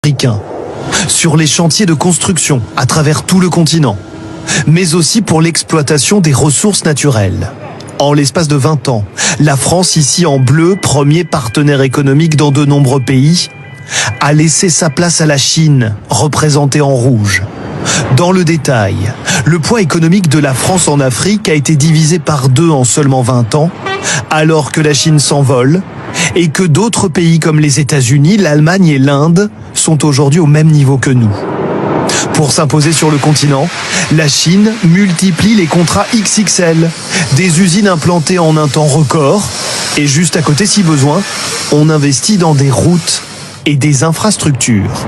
Africains, sur les chantiers de construction à travers tout le continent, mais aussi pour l'exploitation des ressources naturelles. En l'espace de 20 ans, la France, ici en bleu, premier partenaire économique dans de nombreux pays, a laissé sa place à la Chine, représentée en rouge. Dans le détail, le poids économique de la France en Afrique a été divisé par 2 en seulement 20 ans, alors que la Chine s'envole et que d'autres pays comme les États-Unis, l'Allemagne et l'Inde sont aujourd'hui au même niveau que nous. Pour s'imposer sur le continent, la Chine multiplie les contrats XXL, des usines implantées en un temps record, et juste à côté si besoin, on investit dans des routes et des infrastructures.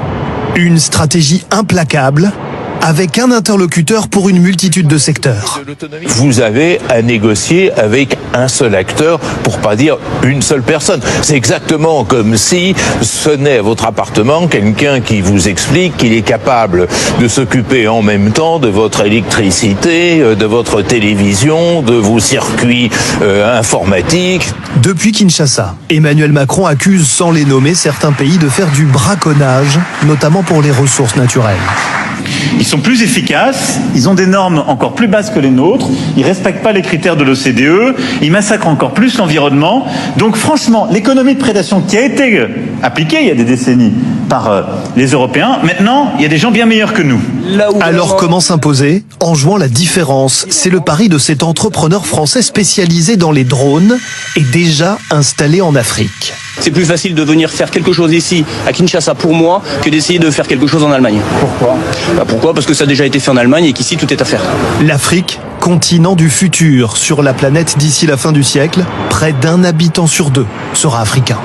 Une stratégie implacable, avec un interlocuteur pour une multitude de secteurs. Vous avez à négocier avec un seul acteur, pour pas dire une seule personne. C'est exactement comme si sonnait à votre appartement quelqu'un qui vous explique qu'il est capable de s'occuper en même temps de votre électricité, de votre télévision, de vos circuits informatiques. Depuis Kinshasa, Emmanuel Macron accuse sans les nommer certains pays de faire du braconnage, notamment pour les ressources naturelles. Ils sont plus efficaces, ils ont des normes encore plus basses que les nôtres, ils respectent pas les critères de l'OCDE, ils massacrent encore plus l'environnement. Donc franchement, l'économie de prédation qui a été appliquée il y a des décennies par les Européens, maintenant, il y a des gens bien meilleurs que nous. Alors comment s'imposer? En jouant la différence. C'est le pari de cet entrepreneur français spécialisé dans les drones et déjà installé en Afrique. C'est plus facile de venir faire quelque chose ici, à Kinshasa pour moi, que d'essayer de faire quelque chose en Allemagne. Pourquoi ? Pourquoi ? Parce que ça a déjà été fait en Allemagne et qu'ici tout est à faire. L'Afrique, continent du futur sur la planète d'ici la fin du siècle, près d'1 habitant sur 2 sera africain.